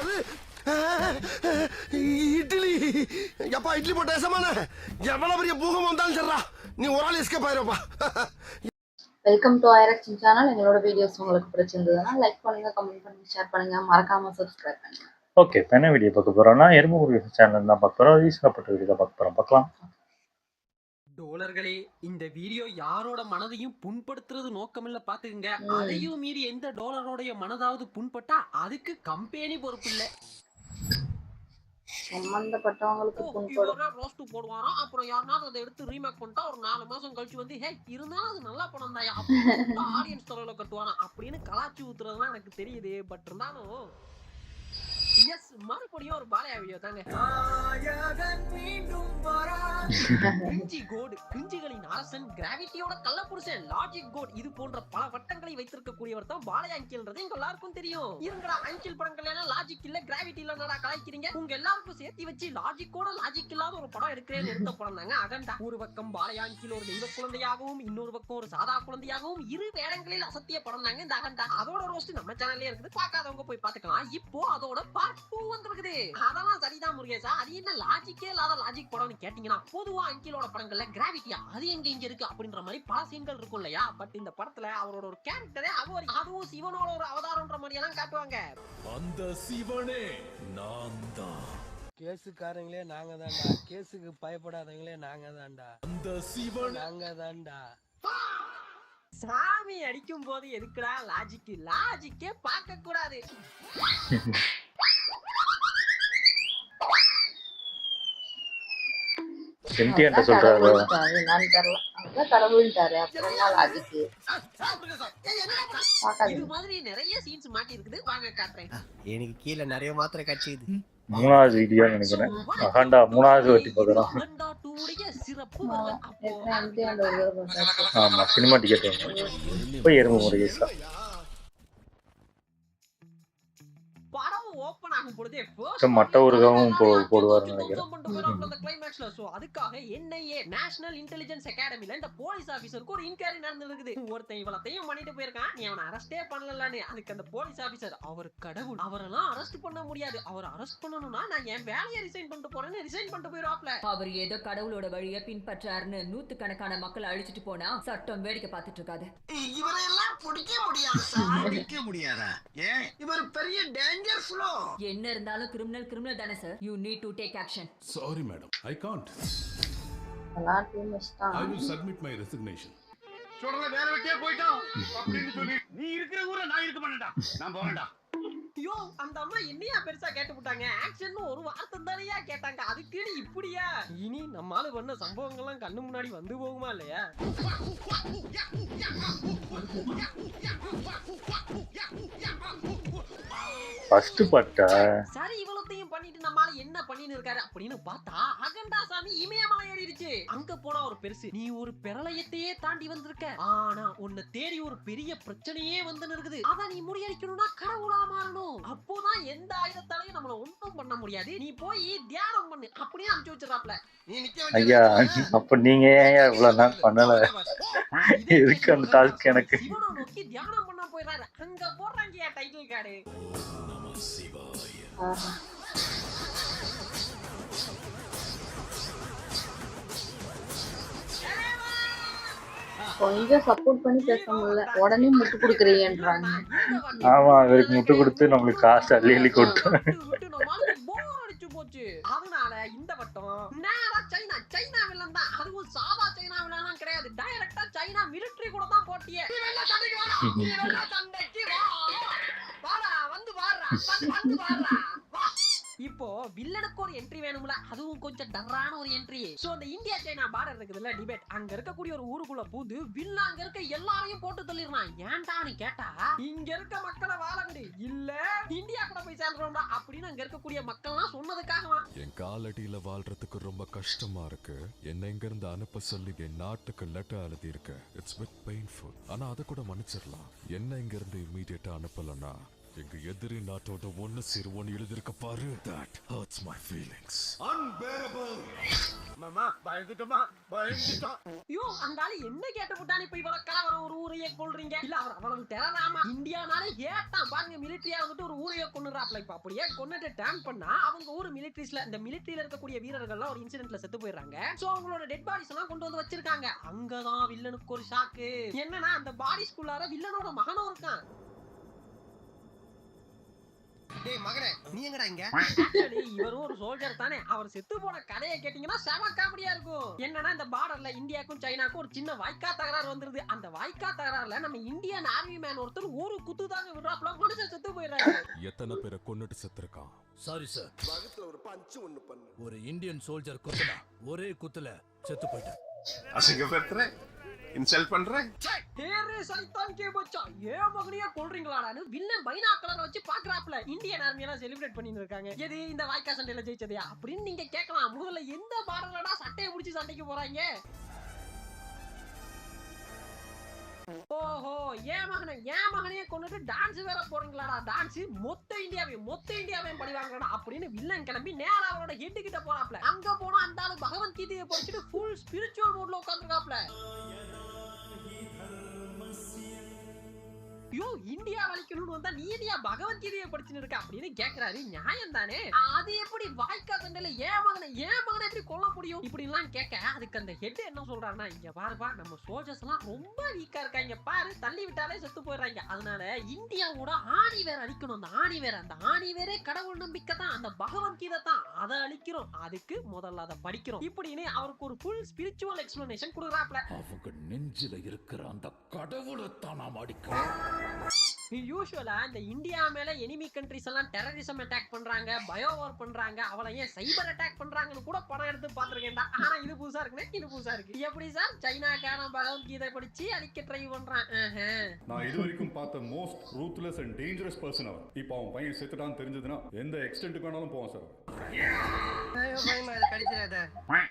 அது இட்லி. எப்பா இட்லி போட்ட சமான எவ்வளவு பெரிய பூகம் வந்தாலும் சரிடா, நீ ஒரு ஆள் எஸ்கேப் ஆயிருப்பா. வெல்கம் டு ஐரக்ஷன் சேனல். எங்களோட வீடியோஸ் உங்களுக்கு பிடிச்சிருந்ததுன்னா லைக் பண்ணுங்க, கமெண்ட் பண்ணுங்க, ஷேர் பண்ணுங்க, மறக்காம சப்ஸ்கிரைப் பண்ணுங்க. ஓகே, இப்போ என்ன வீடியோ பார்க்க போறோம்னா எறும்பு முருகேசன் சேனல் தான் பார்க்க போறோம். ஈஸ்வரப்பட்ட வீடியோ பார்க்க போறோம். பார்க்கலாம். டோலர்களே, இந்த வீடியோ யாரோட மனதையும் புண்படுத்துறது நோக்கமில்ல பாத்துக்குங்க. அதையும் மீறி எந்த டோலரோடைய மனதாவது புண்பட்டா அதுக்கு கம்பெனி பொறுப்பு இல்ல. சம்பந்தப்பட்டவங்களுக்கு புண்படும். ரோஸ்ட் போடுவாராம், அப்புறம் யாருனாவது அதை எடுத்து ரீமேக் பண்ணிட்டா ஒரு 4 மாசம் கழிச்சு வந்து ஹே இருந்தாலும் அது நல்லா படம் தாயா ஆடியன்ஸ் தொலைல கட்டுவாராம் அப்படின்னு கலாச்சி ஊத்துறதுலாம் எனக்கு தெரியுது. பட் இருந்தாலும் எஸ், மறுபடியும் ஒரு பாலையா வீடியோ தாங்க. கிரிஞ்சி கோட், கிரிஞ்சிகளின் அரசன், கிராவிட்டியோட கள்ள புருஷன், லாஜிக் கோட், இது போன்ற பல வட்டங்களை வைத்திருக்கக்கூடியவர் தான் பாலையா அங்கிள்ன்றது எங்க எல்லாருக்கும் தெரியும். இருங்கடா, அங்கிள் படங்கள் எல்லாம் லாஜிக் இல்ல கிராவிட்டி இல்ல கலாய்க்கிறீங்க. உங்க எல்லாருக்கும் சேர்த்து வச்சு லாஜிக்கோட லாஜிக் இல்லாத ஒரு படம் எடுக்கிறேன்னு எடுத்த படம் தாங்க அகண்டா. ஒரு பக்கம் பாலையா அங்கிள் ஒரு தெய்வ குழந்தையாகவும், இன்னொரு பக்கம் ஒரு சாதா குழந்தையாகவும், இரு வேடங்களில் அசத்திய படம் தாங்க இந்த அகண்டா. அதோட ரோஸ்ட் நம்ம சேனல்லே இருக்குது, பார்க்காதவங்க போய் பாத்துக்கலாம். இப்போ அதோட பார்ட் 2 வந்திருக்குது. அதெல்லாம் சரிதான் முருகேசா, அது என்ன லாஜிக்கே இல்லாத லாஜிக் படம்னு கேட்டீங்கன்னா, பொதுவா அங்கிளோட படங்கள்ல கிராவிட்டியா அது எங்க இங்க இருக்கு அப்படின்ற மாதிரி பல சீன்கள் இருக்கும் இல்லையா. பட் இந்த படத்துல அவரோட ஒரு கேரக்டரே அதுவும் சிவனோட ஒரு அவதாரம்ன்ற மாதிரி எல்லாம் காட்டுவாங்க. அந்த சிவனே நான் தான். கேஸுக்காரங்களே நாங்க தான்டா, கேஸுக்கு பயப்படாதவங்களே நாங்க தான்டா, அந்த சிவன் நாங்க தான்டா. சாமி அடிக்கும் போது எதுக்குடா லாஜிக்கே பார்க்க கூடாது. என்கிட்ட சொல்றாரு கடவுள்ட்டாரு, அப்புறம் லாஜிக்கு இது மாதிரி நிறைய சீன்ஸ் மாட்டி இருக்குது, வாங்க காட்டுறேன். எனக்கு கீழே நிறைய மாத்திரை கட்சிது. 3வது வீடியோ நினைக்கிறேன். அகண்டா 3வது வாட்டி பார்க்குறோம். ஆமா, சினிமா டிக்கெட் போய் எறும்பு முருகேசா ஓபன் ஆகும் பொழுதே மட்ட ஊருகாவும் போடுவாருன்னு நினைக்கிறேன். சோ அதுக்காக NIA நேஷனல் இன்டெலிஜென்ஸ் அகாடமில இந்த போலீஸ் ஆபீசருக்கு ஒரு இன்குவரி நடந்துருக்குது. ஒருத்தன் இவளத்தையும் பண்ணிட்டு போயிருக்கான், நீ அவனை அரெஸ்டே பண்ணலன்னு. அதுக்கு அந்த போலீஸ் ஆபீசர், அவர் கடவுள், அவரெல்லாம் அரெஸ்ட் பண்ண முடியாது, அவர் அரெஸ்ட் பண்ணணும்னா நான் என் வேலையை ரிசைன் பண்ணிட்டு போறேன்னு ரிசைன் பண்ணிட்டு போயிடுவாப்ல. அவர் ஏதோ கடவுளோட வழியை பின்பற்றாருன்னு 100கணக்கான மக்கள் அழிச்சிட்டு போனா சட்டம் வேடிக்கை பார்த்துட்டு இருக்காது. இவரையெல்லாம் பிடிக்க முடியாது சார். பிடிக்க முடியாதா? ஏன்? இவர் பெரிய டேஞ்சர் ஃப்ளோ. என்ன இருந்தாலும் கிரிமினல் தானே sir. You need to take action. Sorry madam, I can't. I will submit my resignation. சொல்றத வேற வெட்டியே போய்ட்டான் அப்படின்னு சொல்லி நீ இருக்கிற ஊர்ல நான் இருக்க மாட்டேன்டா, நான் போறேன்டா. ஐயோ, அந்த அம்மா என்னையா பெருசா கேட்டு போட்டாங்க, ஆக்ஷன் ஒரு வார்த்தை தானையா கேட்டாங்க, அதுக்கு இப்படியா? இனி நம்மால பண்ண சம்பவங்கள்லாம் கண்ணு முன்னாடி வந்து போகுமா இல்லையா? ஃபர்ஸ்ட் பட்டா சரி, இவ்வளத்தையும் பண்ணிட்டு நம்மால என்ன பண்ணின்னு இருக்காரு அப்படின்னு பார்த்தா அகண்டா சாமி இமயமலை ஏறிடுச்சு. அங்க போனா ஒரு பெருசு, நீ ஒரு பிரளயத்தையே தாண்டி வந்திருக்க, ஆனா உன்னை தேடி ஒரு பெரிய பிரச்சனையே வந்து இருக்குது, அத நீ முறியடிக்கணும்னா கடவுளா மாறணும். அப்போதான் எந்த ஆயுதத்தாலையும் நம்மள ஒண்ணும் பண்ண முடியாது, நீ போய் தியானம் பண்ணு அப்படியே அனுப்பிச்சு வச்சிடறாப்ல. ஐயா, அப்ப நீங்க ஏன் இவ்வளவு நாள் பண்ணல? இருக்கு அந்த டாஸ்க் எனக்கு. சிவனை நோக்கி தியானம் பண்ண போயிடுறாரு. அங்க போடுறாங்க டைட்டில் கார்டு. கொஞ்சம் சப்போர்ட் பண்ணி பேச முடியல, உடனே முட்டு கொடுக்குறீங்கன்றாங்க. ஆமா, அவருக்கு முட்டு கொடுத்து நம்மளுக்கு காசு அள்ளி கொடுத்து போச்சு. அதனால இந்த வட்டம் நேரா சைனா வில்லன் தான். அதுவும் சாதா சைனா வில்லன் கிடையாது, டைரக்டா சைனா மிலிட்டரி கூட தான் போட்டியே. இப்போ வில்லனுக்கு ஒரு என்ட்ரி வேணும்ல, அதுவும் கொஞ்சம் டர்ரான ஒரு என்ட்ரி. சோ அந்த இந்தியா சைனா பார்டர் இருக்குதுல்ல, டிபேட், அங்க இருக்கக்கூடிய ஒரு ஊருக்குள்ள பூந்து வில்லன் அங்க இருக்க எல்லாரையும் போட்டு தள்ளிடுறான். ஏன்டான்னு கேட்டா, இங்க இருக்க மக்களை வாழ விடு, இல்ல இந்தியா கூட போய் சேர்ந்துடா அப்படின்னு அங்க இருக்கக்கூடிய மக்கள்லாம் சொன்னதுக்காக. என் காலடியில வாழ்றதுக்கு ரொம்ப கஷ்டமா இருக்கு, என்ன இங்க இருந்து அனுப்ப சொல்லி என் நாட்டுக்கு லெட்டர் எழுதி இருக்கு. இட்ஸ் பிட் பெயின்ஃபுல், ஆனா அதை கூட மன்னிச்சிடலாம். என்ன இங்க இருந்து இம்மீடியட்டா அனுப்பலன்னா எங்க எதிரி நாட்டோட ஒன்னு சேருவோன்னு எழுதிருக்க பாரு. That hurts my feelings. ஐயோ அந்த ஆளு என்ன கேட்டு போட்டானே இப்ப இவ்வளவு கலவரம் ஒரு ஊரையே கொல்றீங்க? இல்ல அவர் அவ்வளவு டெரராமா இந்தியானாலே ஏட்டான் பாருங்க. மிலிட்டரியா வந்துட்டு ஒரு ஊரையே கொன்னுறாப்ல. இப்ப அப்படியே கொன்னுட்டு டேம் பண்ணா அவங்க ஊர் மிலிட்டரிஸ்ல இந்த மிலிட்டரியில இருக்கக்கூடிய வீரர்கள்லாம் ஒரு இன்சிடென்ட்ல செத்து போயிடுறாங்க. சோ அவங்களோட டெட் பாடிஸ் எல்லாம் கொண்டு வந்து வச்சிருக்காங்க. அங்கதான் வில்லனுக்கு ஒரு ஷாக்கு. என்னன்னா அந்த பாடிஸ்குள்ளார வில்லனோட மகனும் இருக்கான். டேய் மகனே நீ எங்கடா இங்க? இவரும் ஒரு சோல்ஜர் தானே. அவர் செத்து போன கதையை கேட்டீங்கன்னா செம காமெடியா இருக்கும். என்னன்னா இந்த பார்டர்ல இந்தியாவுக்கும் சைனாக்கும் ஒரு சின்ன வாய்க்கா தகராறு வந்துருது. அந்த வாய்க்கா தகராறுல நம்ம இந்தியன் ஆர்மி மேன் ஒருத்தர் ஒரு குத்து தாங்க விடுறாப்ல, மனுஷன் செத்து போயிடுறாரு. எத்தனை பேரை கொன்னுட்டு செத்துருக்கான்? சாரி சார், வகுத்துல ஒரு பஞ்சு ஒண்ணு பண்ணு. ஒரு இந்தியன் சோல்ஜர் குத்துனா ஒரே குத்துல செத்து போயிட்டார். அசிங்கப்படுத்துற, இன்சல்ட் பண்ற. தேரே சைத்தான் கே பச்சா, ஏன் மகனையே கொல்றீங்களாடான்னு வில்லன் பைனாக்குலரை வச்சு பாக்குறாப்ல. இந்தியன் ஆர்மி எல்லாம் செலிப்ரேட் பண்ணிட்டு இருக்காங்க. எது இந்த வாய்க்கா சண்டையில ஜெயிச்சதையா அப்படின்னு நீங்க கேட்கலாம். முதல்ல எந்த பார்டர்லடா சட்டையை பிடிச்சி சண்டைக்கு போறாங்க? ஓஹோ, ஏன் மகனையே கொண்டுட்டு டான்ஸ் வேற போறீங்களாடா? டான்ஸ் மொத்த இந்தியாவையும் படிவாங்கடா அப்படின்னு வில்லன் கிளம்பி நேரா அவரோட ஹெட் கிட்ட போறாப்ல. அங்க போனா அந்த ஆளு பகவத்கீதையை படிச்சுட்டு ஃபுல் ஸ்பிரிச்சுவல் மோட்ல உட்கார்ந்திருக்காப்ல. ஐயோ இந்தியா வலிக்கணும்னு வந்தா நீ இந்தியா பகவத்கீதையை படிச்சுன்னு இருக்க அப்படின்னு கேக்குறாரு. நியாயம் தானே? அது எப்படி வாய்க்கா சண்டையில ஏன் மகனை எப்படி கொல்ல முடியும் இப்படி எல்லாம் கேட்க, அதுக்கு அந்த ஹெட் என்ன சொல்றாருன்னா, இங்க பாருப்பா நம்ம சோல்ஜர்ஸ் எல்லாம் ரொம்ப வீக்கா இருக்காங்க பாரு, தள்ளி விட்டாலே செத்து போயிடுறாங்க. அதனால இந்தியாவோட ஆணி வேற அழிக்கணும். அந்த ஆணி வேறே கடவுள் நம்பிக்கை தான், அந்த பகவத்கீதை தான், அதை அழிக்கிறோம். அதுக்கு முதல்ல அதை படிக்கிறோம் இப்படின்னு அவருக்கு ஒரு ஃபுல் ஸ்பிரிச்சுவல் எக்ஸ்பிளனேஷன் கொடுக்குறாப்ல. அவங்க நெஞ்சில இருக்கிற அந்த கடவுளை தான் நாம் அடிக்கிறோம். யூசுவலா இந்த இந்தியா மேல எனிமி கண்ட்ரிஸ் எல்லாம் டெரரிசம் அட்டாக் பண்றாங்க, பயோ வார் பண்றாங்க, அவளை ஏன் சைபர் அட்டாக் பண்றாங்கன்னு கூட படம் எடுத்து பாத்துருக்கேன்டா. ஆனா இது புதுசா இருக்கு. எப்படி சார் சைனாக்கான பகவத்கீதை படிச்சு அழிக்க ட்ரை பண்றான்? நான் இது வரைக்கும் பார்த்த most ruthless and dangerous person அவன். இப்போ அவன் பையன் செத்துட்டான்னு தெரிஞ்சதுன்னா எந்த எக்ஸ்டென்ட்டுக்கு வேணாலும் போவான் சார்.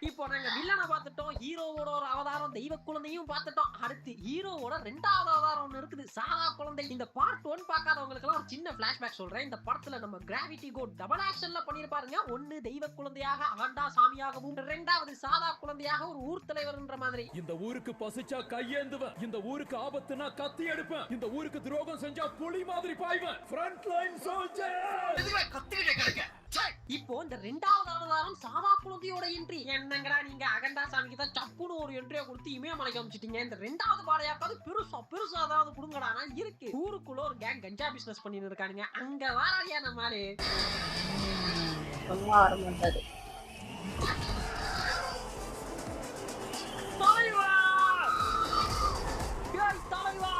இப்போ நாங்க வில்லனை பார்த்துட்டோம், ஹீரோவோட ஒரு அவதாரம் தெய்வ குழந்தையும் பார்த்துட்டோம். அடுத்து ஹீரோவோட ரெண்டாவது அவதாரம் ஒண்ணு இருக்குது, சாதா குழந்தை. இந்த பார்ட் 1 பார்க்காதவங்களுக்கு எல்லாம் ஒரு சின்ன பிளாஷ்பேக் சொல்றேன். இந்த படத்துல நம்ம கிராவிட்டி கோட் டபுள் ஆக்ஷன்ல பண்ணிருப்பாருங்க. ஒன்னு தெய்வ குழந்தையாக ஆண்டா சாமியாகவும், இரண்டாவது சாதா குழந்தையாக ஒரு ஊர் தலைவர்ன்ற மாதிரி. இந்த ஊருக்கு பசிச்சா கையேந்துவேன், இந்த ஊருக்கு ஆபத்துனா கத்தி எடுப்பேன், இந்த ஊருக்கு துரோகம் செஞ்சா புலி மாதிரி பாய்வேன். Front line soldier. எதுக்கு கத்திக்கிட்டே கிடக்க? இப்போ இந்த ரெண்டாவது அவதாரம் சாதா குழந்தையோட என்ட்ரி. என்னங்கடா நீங்க அகண்டா சாமிக்கு தான் சப்புன்னு ஒரு என்ட்ரியா கொடுத்து இமயமலைக்கு அமைச்சிட்டீங்க. இந்த ரெண்டாவது பாடையாக்காவது பெருசா அதாவது குடுங்கடானா இருக்கு. ஊருக்குள்ள ஒரு கேங் கஞ்சா பிசினஸ் பண்ணிட்டு இருக்கானுங்க. அங்க வாராடியா நம்ம ஆளு சும்மா வர மாட்டாரு. தலைவா தலைவா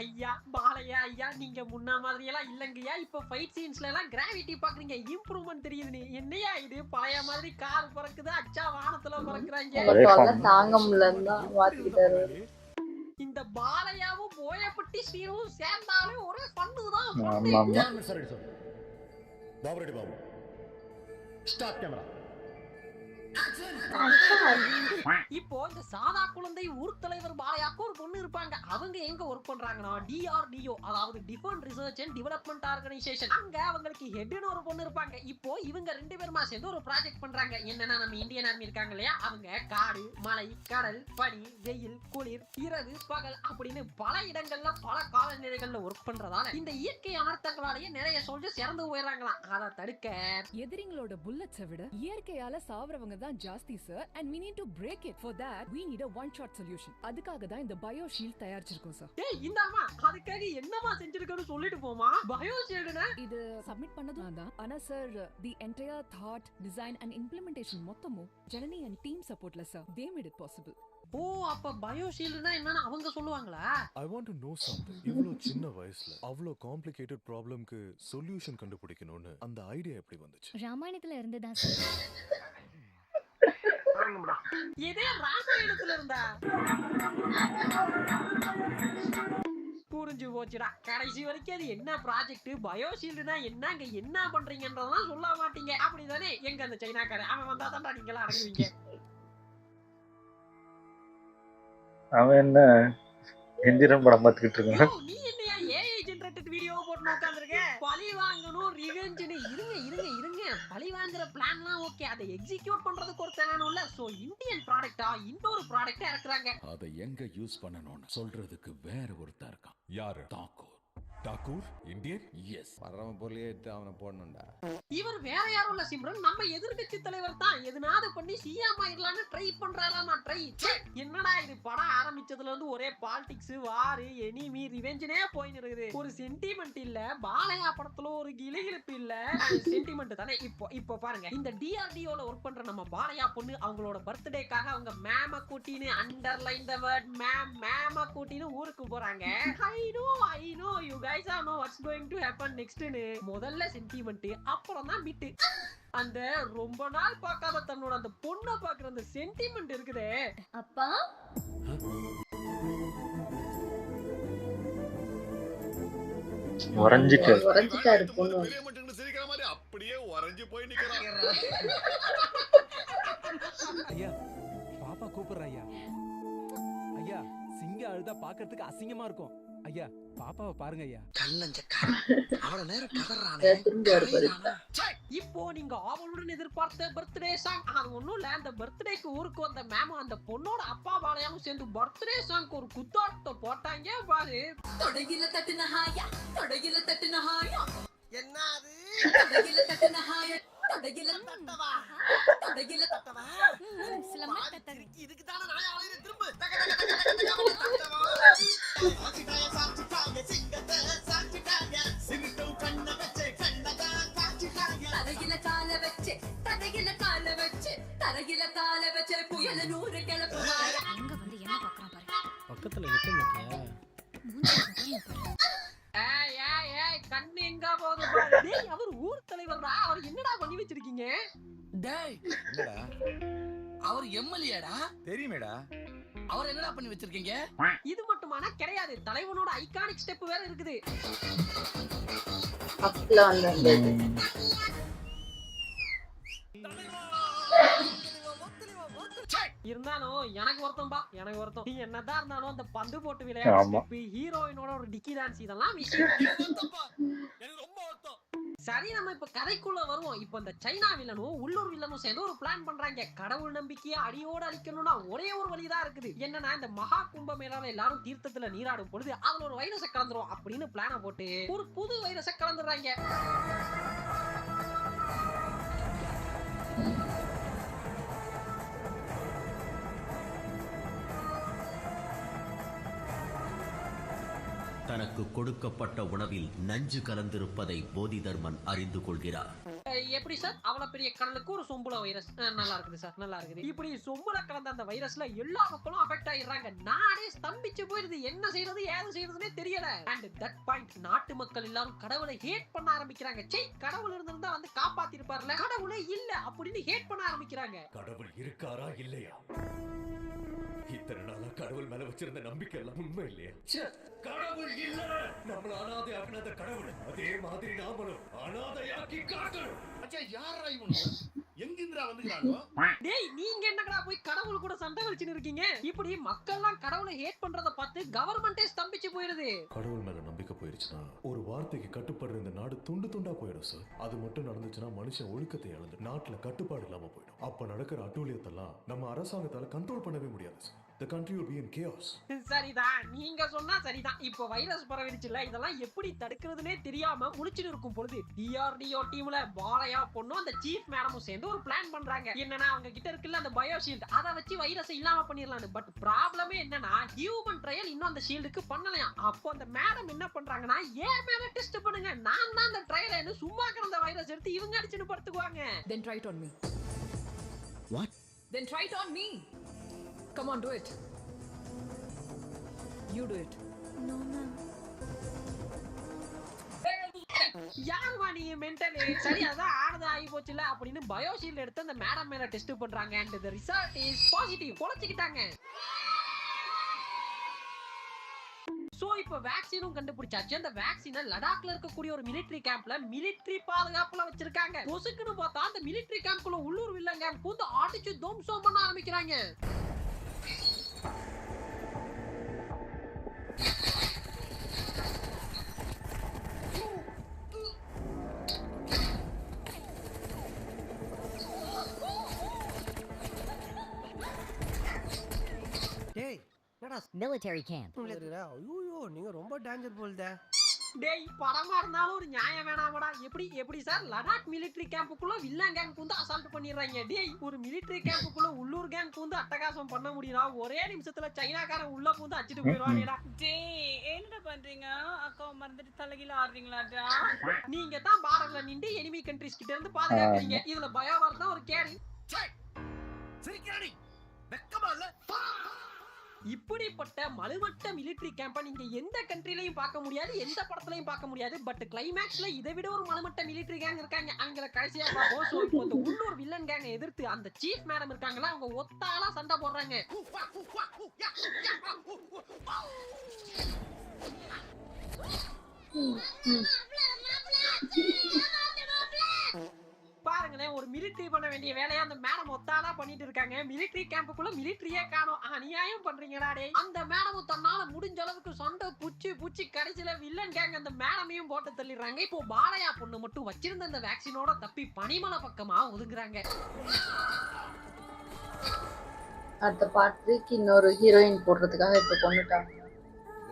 ஐயா பாலையா ஐயா, நீங்க முன்ன மாதிரி எல்லாம் இல்லங்கய்யா. இப்ப ஃபைட் சீன்ஸ்ல எல்லாம் கிராவிட்டி பாக்குறீங்க, இம்ப்ரூவ்மெண்ட் தெரியுது. என்னையா இது பழைய மாதிரி கார் பறக்குது, அச்சா வானத்துல பறக்குறாங்க. தாங்க முடியலன்னு மாத்திக்கிட்டாரு. இந்த பாலையாவும் போயப்பட்டி ஸ்ரீனும் சேர்ந்தாலே ஒரே ஃபன்னு தான். Babu ready Babu, start camera. இப்போ இந்த சாதா குழந்தை ஊர் தலைவர் பாலையாக்கு ஒரு பொண்ணு இருப்பாங்க. அவங்க எங்க ஒர்க் பண்றாங்கன்னா DRDO, அதாவது defence research and development organisation. அங்க அவங்களுக்கு ஹெட்னு ஒரு பொண்ணு இருப்பாங்க. இப்போ இவங்க ரெண்டு பேருமா சேர்ந்து ஒரு ப்ராஜெக்ட் பண்றாங்க. என்னன்னா நம்ம இந்தியன் ஆர்மி இருக்காங்க இல்லையா, அவங்க காடு, மலை, கடல், பனி, வெயில், குளிர், இரவு, பகல் அப்படின்னு பல இடங்கள்ல பல காலநிலைகள்ல ஒர்க் பண்றதால இந்த இயற்கை அனர்த்தங்களாலேயே நிறைய சோல்ஜர்ஸ் இறந்து போயிடுறாங்களாம். அதை தடுக்க எதிரிங்களோட புல்லட்ஸை விட இயற்கையால சாவறவங்க தான் ஜாஸ்தி sir, and we need to break it. For that we need a one shot solution. அதுக்காக தான் இந்த பயோ ஷீல்ட் தயாரிச்சிருக்கோம் சார். டேய் இந்தாமா, அதுக்காக என்னமா செஞ்சிருக்கன்னு சொல்லிட்டு போமா. பயோ ஷீல்ட்னா இது சப்மிட் பண்ணது நான் தான். ஆனா sir the entire thought, design and implementation மொத்தமும் ஜனனி and team supportல சார். they made it possible. ஓ அப்ப பயோ ஷீல்ட்னா என்னன்னு அவங்க சொல்லுவாங்களா? I want to know something. இவ்ளோ சின்ன வயசுல அவ்ளோ காம்ப்ளிகேட்டட் ப்ராப்ளம்க்கு சொல்யூஷன் கண்டுபிடிக்கணும்னு அந்த ஐடியா எப்படி வந்துச்சு? ராமாயணத்துல இருந்து தான் சார். இதே ராமாயணத்துல இருந்தா? ஓ புரிஞ்சு போச்சுடா. கடைசி வரைக்கும் அது என்ன ப்ராஜெக்ட், பயோஷீல்டுனா என்னங்க, என்ன பண்றீங்கன்றதெல்லாம் சொல்ல மாட்டீங்க. அப்படிதானே? எங்க அந்த சைனாக்காரன் அவன் வந்தா தான்டா நீங்களா அடங்குவீங்க. அவன் என்ன எந்திரன் படம் பார்த்துக்கிட்டு இருக்கான். நீ என்னையா ஏஐ ஜெனரேட்டட் வீடியோ போட்டு உட்கார்ந்திருக்க? பழி வாங்கணும், ரிவெஞ்ச்னு. இருங்க. பழி வாங்குற பிளான்லாம் ஓகே, அதை எக்ஸிக்யூட் பண்றதுக்கு ஒரு வேணும்ல. சோ இந்தியன் ப்ராடக்ட்டா இன்னொரு ப்ராடக்ட்டா இறக்குறாங்க. அதை எங்க யூஸ் பண்ணணும்னு சொல்றதுக்கு வேற ஒருத்தர் இருக்கான். யாரு? தாக்கூர். தாக்கூர் இந்தியன்? எஸ். வர்றவன் பொருளையே எடுத்து அவனை போடணும்டா. இவர் வேற யாரும் இல்ல சிம்ரன், நம்ம எதிர்க்கட்சி தலைவர் தான். எதுனாவது பண்ணி சிஎம் ஆயிரலாம்னு ட்ரை பண்றாராமா. ட்ரை என்னடா இது, படம் ஆரம்பிச்சதுல இருந்து ஒரே பாலிடிக்ஸ், வார், எனிமி, ரிவெஞ்ச்னே போயின்னு இருக்குது. ஒரு சென்டிமெண்ட் இல்ல. பாலையா படத்துல ஒரு கிளிகிழிப்பு இல்ல. சென்டிமெண்ட் தானே. இப்போ பாருங்க, இந்த டிஆர்டிஓல ஒர்க் பண்ற நம்ம பாலையா பொண்ணு அவங்களோட பர்த்டேக்காக அவங்க மேம கூட்டின்னு, அண்டர்லைன் த வேர்ட் மேம கூட்டின்னு ஊருக்கு போறாங்க. I know you guys know what's going to happen next னு. முதல்ல சென்டிமெண்ட், அப்புறம் தான் பிட். அந்த ரொம்ப நாள் பார்க்காத தன்னோட அந்த பொண்ணை பார்க்குற அந்த சென்டிமெண்ட் இருக்குதே. அப்பா உறைஞ்சிட்டாரு பொண்ணு. சிரிக்கிற மாதிரி அப்படியே உறைஞ்சு போய் நிக்கிறாங்க. ஐயா பாப்பா கூப்பிடுற ஐயா. ஐயா சிங்க அழுதா பாக்கிறதுக்கு அசிங்கமா இருக்கும். ஐயா பாப்பாவை பாருங்க ஐயா. அவ்வளவு நேரம் கதறானே. இப்போ நீங்க ஆவலுடன் எதிர்பார்த்த பர்த்டே சாங், அது ஒண்ணும் இல்ல. அந்த பர்த்டேக்கு ஊருக்கு வந்த மேம் அந்த பொண்ணோட அப்பா பாலையாவும் சேர்ந்து பர்த்டே சாங் ஒரு குத்தாட்டத்தை போட்டாங்க பாரு. தொடையில தட்டுன ஹாயா, தொடையில தட்டுன ஹாயா, என்ன அது? தொடையில தட்டுன ஹாயா, தொடையில தட்டவா? தொடையில தட்டவா? சிலமா தட்டது. இதுக்கு தான நான் ஆளே திரும்ப தட்டவா. சாச்சிட்டாய சிங்கத்தை சாச்சிட்டாய சிமிட்டு கண்ண வச்சே கண்ணதா சாச்சிட்டாய. தரையில கால வச்சு, தரையில கால வச்சு, தரையில கால வச்சு புயல 100 கிளப்புவார. அங்க வந்து என்ன பார்க்கறான் பாரு. பக்கத்துல நிக்க மாட்டியா? ஏய் கண்ணு எங்க போகுது பாரு. டேய் அவர் ஊர் தலைவர்டா. அவர் என்னடா பண்ணி வச்சிருக்கீங்க? டேய் என்னடா? அவர் எம்எல்ஏடா. தெரியுமேடா. அவர் என்னடா பண்ணி வச்சிருக்கீங்க? இது மட்டுமானா கிடையாது, தலைவனோட ஐகானிக் ஸ்டெப் வேற இருக்குது. அப்பல வந்து இருந்தாலும் எனக்கு வருத்தம். நீ என்னதான் இருந்தாலும் அந்த பந்து போட்டு விளையாட்டு, ஹீரோயினோட ஒரு டிக்கி டான்ஸ், இதெல்லாம் விஷயம். எனக்கு ரொம்ப வருத்தம். சரி, நம்ம இப்ப கதைக்குள்ள வருவோம். இப்ப இந்த சைனா வில்லனும் உள்ளூர் வில்லனும் சேர்ந்து ஒரு பிளான் பண்றாங்க. கடவுள் நம்பிக்கையை அடியோட அழிக்கணும்னா ஒரே ஒரு வழிதான் இருக்குது. என்னன்னா, இந்த மகா கும்ப மேலால எல்லாரும் தீர்த்தத்துல நீராடும் பொழுது அதுல ஒரு வைரஸை கலந்துரும் அப்படின்னு பிளான போட்டு ஒரு புது வைரஸை கலந்துடுறாங்க. தனக்கு கொடுக்கப்பட்ட உணவில் நஞ்சு கலந்திருப்பதை போதிதர்மன் அறிந்து கொள்கிறார். எப்படி சார், அவ்வளவு பெரிய கடலுக்கு ஒரு சொம்புல வைரஸ்? நல்லா இருக்குது சார், நல்லா இருக்குது. இப்படி சொம்புல கலந்த அந்த வைரஸ்ல எல்லா மக்களும் அஃபெக்ட் ஆயிடுறாங்க. நாடே ஸ்தம்பிச்சு போயிருது. என்ன செய்யறது ஏது செய்யறதுன்னே தெரியல. அண்ட் தட் பாயிண்ட் நாட்டு மக்கள் எல்லாரும் கடவுளை ஹேட் பண்ண ஆரம்பிக்கிறாங்க. கடவுள் இருந்திருந்தா வந்து காப்பாத்தி இருப்பார்ல, கடவுளே இல்ல அப்படின்னு ஹேட் பண்ண ஆரம்பிக்கிறாங்க. கடவுள் இருக்காரா இல்லையா? இத்தனை நாளா கடவுள் மேல வச்சிருந்த நம்பிக்கை எல்லாம் உண்மை இல்லையா? கடவுள் இல்ல, நம்மள அனாதை ஆக்கினத கடவுள் அதே மாதிரி நாமளும் அனாதையாக்கி காட்டணும். யாரா இவன்? எங்கிந்திரா வந்துக்கிறானோ? டேய் நீங்க என்னடா போய் கடவுள் கூட சண்டை வச்சிட்டு இருக்கீங்க? இப்படி மக்கள்லாம் கடவுளை ஹேட் பண்றத பார்த்து கவர்மெண்டே ஸ்தம்பிச்சு போயிருது. கடவுள் மேல நம்பிக்கை போயிருச்சுன்னா ஒரு வார்த்தைக்கு கட்டுப்படுற இந்த நாடு துண்டு துண்டா போயிடும் சார். அது மட்டும் நடந்துச்சுன்னா மனுஷன் ஒழுக்கத்தை இழந்து நாட்டுல கட்டுப்பாடு இல்லாம போயிடும். அப்ப நடக்கிற அட்டூழியத்தெல்லாம் நம்ம அரசாங்கத்தால கண்ட்ரோல் பண்ணவே முடியாது sir. The country will be in chaos. சரிதான், நீங்க சொன்னா சரிதான். இப்போ வைரஸ் பரவிடுச்சுல, இதெல்லாம் எப்படி தடுக்கிறதுனே தெரியாம முழிச்சிட்டு இருக்கும் பொழுது டிஆர்டிஓ டீம்ல பாலையா பொண்ணும் அந்த சீஃப் மேடமும் சேர்ந்து ஒரு பிளான் பண்றாங்க. என்னன்னா, அவங்க கிட்ட இருக்குல்ல அந்த பயோஷீல்ட், அதை வச்சு வைரஸை இல்லாம பண்ணிடலாம். பட் ப்ராப்ளமே என்னன்னா, ஹியூமன் ட்ரையல் இன்னும் அந்த ஷீல்டுக்கு பண்ணலையா. அப்போ அந்த மேடம் என்ன பண்றாங்கன்னா, ஏன் மேல டெஸ்ட் பண்ணுங்க, நான் தான் அந்த ட்ரையலை சும்மா கிடந்த வைரஸ் எடுத்து இவங்க அடிச்சுன்னு படுத்துக்குவாங்க. Then try it on me. What? Then try it on me. Come on, do it. You do it. No, ma'am. யாருமா நீ மென்டலி? சரி, அதான் ஆனது ஆகி போச்சுல அப்படின்னு பயோஷீல்ட் எடுத்து அந்த மேடம் மேல டெஸ்ட் பண்றாங்க. And the result is positive. பொழைச்சிக்கிட்டாங்க. சோ இப்ப வேக்சினும் கண்டுபிடிச்சாச்சு. அந்த வேக்சினை லடாக்ல இருக்கக்கூடிய ஒரு மிலிட்டரி கேம்ப்ல மிலிட்டரி பாதுகாப்புல வச்சிருக்காங்க. பொசுக்குன்னு பார்த்தா அந்த மிலிட்டரி கேம்ப்குள்ள உள்ளூர் வில்லன் கேங் பூந்து அடிச்சு தோம்சம் பண்ண ஆரம்பிக்கிறாங்க. டேய் என்னடா மிலிட்டரி கேம்ப். ஐயோ நீங்க ரொம்ப டேஞ்சர் போல்தே. டேய் படமா இருந்தாலும் ஒரு நியாயம் வேணாமடா. எப்படி சார் லடாக் மிலிட்டரி கேம்புக்குள்ள வில்லன் கேங் பூந்து அசால்ட் பண்ணிடுறாங்க. டேய் ஒரு மிலிட்டரி கேம்புக்குள்ள உள்ளூர் கேங் பூந்து அட்டகாசம் பண்ண முடியுமா? ஒரே நிமிஷத்துல சைனாக்காரன் உள்ள பூந்து அடிச்சிட்டு போயிடுவாங்கடா. டேய் என்னடா பண்றீங்க? அக்கா மறந்துட்டு தலைகீழ ஆடுறீங்களாடா? நீங்க தான் பார்டர்ல நின்று எனிமி கண்ட்ரீஸ் கிட்ட இருந்து பாதுகாக்கிறீங்க. இதுல பயோவார் தான் ஒரு கேடி. சிரிக்கிறாடி வெக்கமா இல்ல? இப்படிப்பட்ட மலுமட்ட மிலிட்டரி கேம்ப நீங்க எந்த கண்ட்ரிலையும் பார்க்க முடியாது, எந்த படத்துலயும் பார்க்க முடியாது. பட் கிளைமேக்ஸ்ல இதை விட ஒரு மலுமட்ட மிலிட்டரி கேங் இருக்காங்க. அவங்கள கடைசியா பார்ப்போம். சோ இப்போ இந்த உள்ளூர் வில்லன் கேங்கை எதிர்த்து அந்த சீஃப் மேடம் இருக்காங்களா, அவங்க ஒத்தாளா சண்டை போடுறாங்க. பாருங்களேன், ஒரு மிலிட்டரி பண்ண வேண்டிய வேலையை அந்த மேடம் ஒத்தாலா பண்ணிட்டு இருக்காங்க. மிலிட்டரி கேம்புக்குள்ள மிலிட்டரியே காணோம். அநியாயம் பண்றீங்களா டே? அந்த மேடம் தன்னால முடிஞ்ச அளவுக்கு சண்டை புச்சி கடைசியில வில்லன் கேங் அந்த மேடமையும் போட்டு தள்ளிடுறாங்க. இப்போ பாலையா பொண்ணு மட்டும் வச்சிருந்த அந்த வேக்சினோட தப்பி பனிமலை பக்கமா ஒதுங்குறாங்க. அடுத்த பார்ட் 3க்கு இன்னொரு ஹீரோயின் போடுறதுக்காக இப்ப கொண்டுட்டாங்க.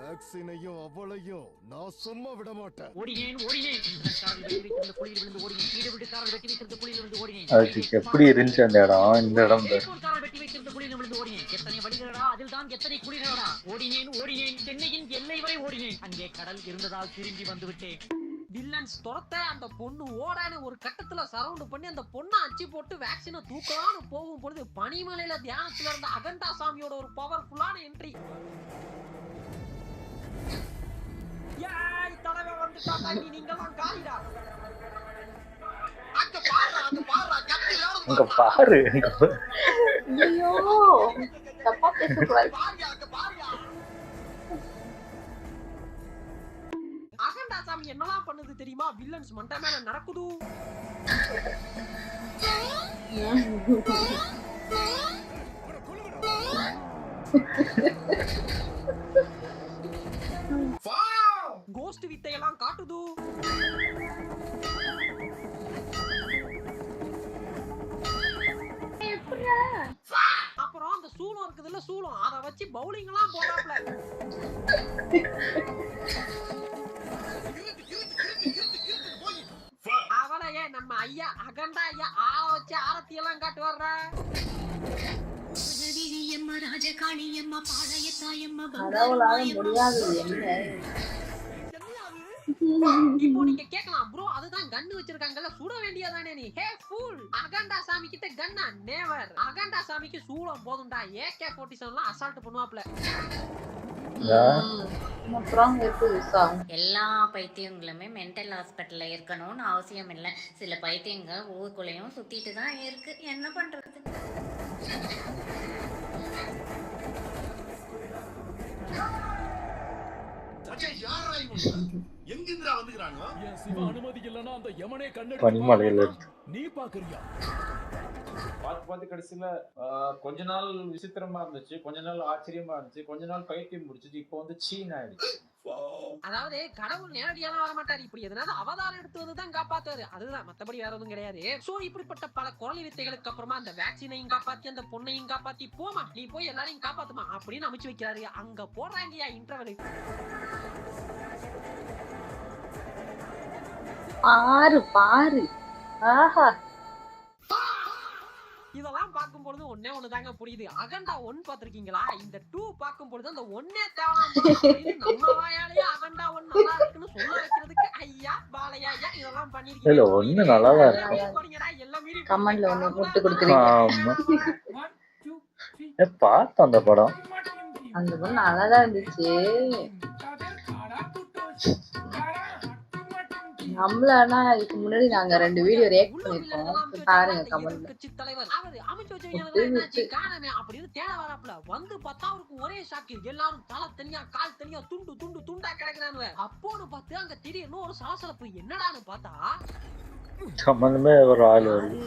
வேக்சினையும் அவளையும் நான் சும்மா விட மாட்டேன். அதுக்கு எப்படி இருந்துச்சு அந்த இடம்? இந்த இடம் சென்னையின் எல்லை வரை ஓடினேன். அங்கே கடல் இருந்ததால் திரும்பி வந்து விட்டேன். வில்லன்ஸ் துரத்த அந்த பொண்ணு ஓடான ஒரு கட்டத்துல சரவுண்ட் பண்ணி அந்த பொண்ணை அச்சு போட்டு வேக்சினை தூக்கலான்னு போகும் பொழுது பனிமலையில தியானத்துல இருந்த அகண்டா சாமியோட ஒரு பவர்ஃபுல்லான என்ட்ரி. தலைவன் வந்துட்டா, நீங்கெல்லாம் காலிடா. அங்க பாரு. ஐயோ தப்பா பேசக்கூடாது. அகண்டா சாமி என்னலாம் பண்ணுது தெரியுமா? வில்லன்ஸ் மண்டை மேல நடக்குது. கோஸ்ட் வித்தையெல்லாம் காட்டுது. அப்புறம் அந்த சூளம் இருக்குதுல்ல, சூளம் அத வச்சு பவுலிங் எல்லாம் போறாப்ல. அவளையே நம்ம ஐயா அகண்டா ஐயா ஆள வச்சு ஆரத்தி எல்லாம் காட்டு வர்ற. கடவுளால முடியாது என்ன? இப்போ நீங்க கேட்கலாம், ப்ரோ அதுதான் கன்னு வச்சிருக்காங்கல்ல, சுட வேண்டியதானே நீ? ஹே ஃபூல், அகண்டா சாமி கிட்ட கன்னா நேவர். அகண்டா சாமிக்கு சூளம் போதும்டா. AK-47 assault பண்ணுவாப்ல. எல்லா பைத்தியங்களுமே மென்டல் ஹாஸ்பிட்டல்ல இருக்கணும்னு அவசியம் இல்லை. சில பைத்தியங்க ஊருக்குள்ளேயும் சுத்திட்டு தான் இருக்கு. என்ன பண்றது? எங்கிருந்துடா வந்துக்கிறாங்க? என் சிவ அனுமதி இல்லனா அந்த யமனே பனிமலையில கண்ணெடுத்து நீ பாக்குறியா? பார்த்து கடைசியில கொஞ்ச நாள் விசித்திரமா இருந்துச்சு, கொஞ்ச நாள் ஆச்சரியமா இருந்துச்சு, கொஞ்ச நாள் பைத்தியம் முடிச்சிச்சு, இப்போ வந்து சீன் ஆயிடுச்சு. அதாவது கடவுள் நேரடியாக வர மாட்டாரு. இப்படி எதனால அவதாரம் எடுத்து வந்துதான் காப்பாத்துவாரு. அதுதான், மத்தபடி வேற எதுவும் கிடையாது. சோ இப்படிப்பட்ட பல குரல் வித்தைகளுக்கு அப்புறமா அந்த வேக்சினையும் காப்பாத்தி அந்த பொண்ணையும் காப்பாத்தி போமா நீ போய் எல்லாரையும் காப்பாத்துமா அப்படின்னு அமைச்சு வைக்கிறாரு. அங்க போடுறாங்கயா இன்டர்வல். பாரு ஆஹா. இதெல்லாம் பார்க்கும் பொழுது ஒன்னே ஒண்ணுதாங்க புரியுது. அகண்டா 1 பாத்திருக்கீங்களா? இந்த 2 பார்க்கும் பொழுது அந்த ஒன்னே தேவையான நம்ம வாயாலேயே அகண்டா 1 நல்லா இருக்குன்னு சொல்ல வைக்கிறதுக்கு ஐயா பாலையா இதெல்லாம் பண்ணிருக்கீங்க. இல்ல ஒண்ணு நல்லாதான் இருக்கு. கமெண்ட்ல ஒண்ணு போட்டு கொடுத்துருக்கீங்க. பார்த்தோம் அந்த படம். அந்த படம் நல்லாதான் இருந்துச்சு. நம்மளனா இதுக்கு முன்னாடி நாங்க 2 வீடியோ ரியாக்ட் பண்ணிருக்கோம். பாருங்க கமெண்ட்ல. கட்சி தலைவர் அவர் அமைச்சு வச்சவங்க என்னாச்சு காணமே அப்படின்னு தேட வராப்ல வந்து பார்த்தா அவருக்கு ஒரே ஷாக்கு. எல்லாரும் தலை தனியா கால் தனியா துண்டு துண்டு துண்டா கிடக்குறானுவ. அப்போன்னு பார்த்து அங்க திடீர்னு ஒரு சலசலப்பு. என்னடான்னு பார்த்தா சம்பந்தமே ஒரு ஆள் வருது.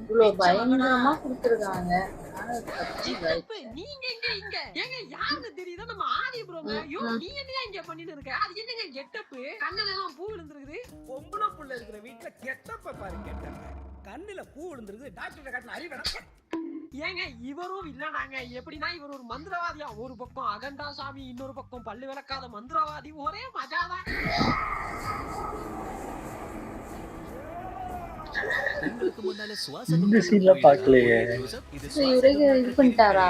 இவ்வளவு பயங்கரமா கொடுத்துருக்காங்க. நீங்க எங்க இங்க ஏங்க யாருன்னு தெரியுதா? நம்ம ஆதி ப்ரோங்க. ஐயோ நீ என்ன இங்க பண்ணிட்டு இருக்க? அது என்னங்க கெட்டப்? கண்ணுல எல்லாம் பூ விழுந்துருக்குது. பொம்பளை புள்ள இருக்கிற வீட்ல கெட்டப்ப பாரு கெட்டப்ப. கண்ணுல பூ விழுந்துருக்குது. டாக்டர் காட்டின அறிவடா. ஏங்க இவரும் இல்லனாங்க. எப்படின்னா இவர் ஒரு மந்திரவாதியா. ஒரு பக்கம் அகண்டா சாமி, இன்னொரு பக்கம் பல்லு விளக்காத மந்திரவாதி. ஒரே மஜாதான். இந்த சீன்ல பாக்கலையே. இவரே இது பண்ணிட்டாரா?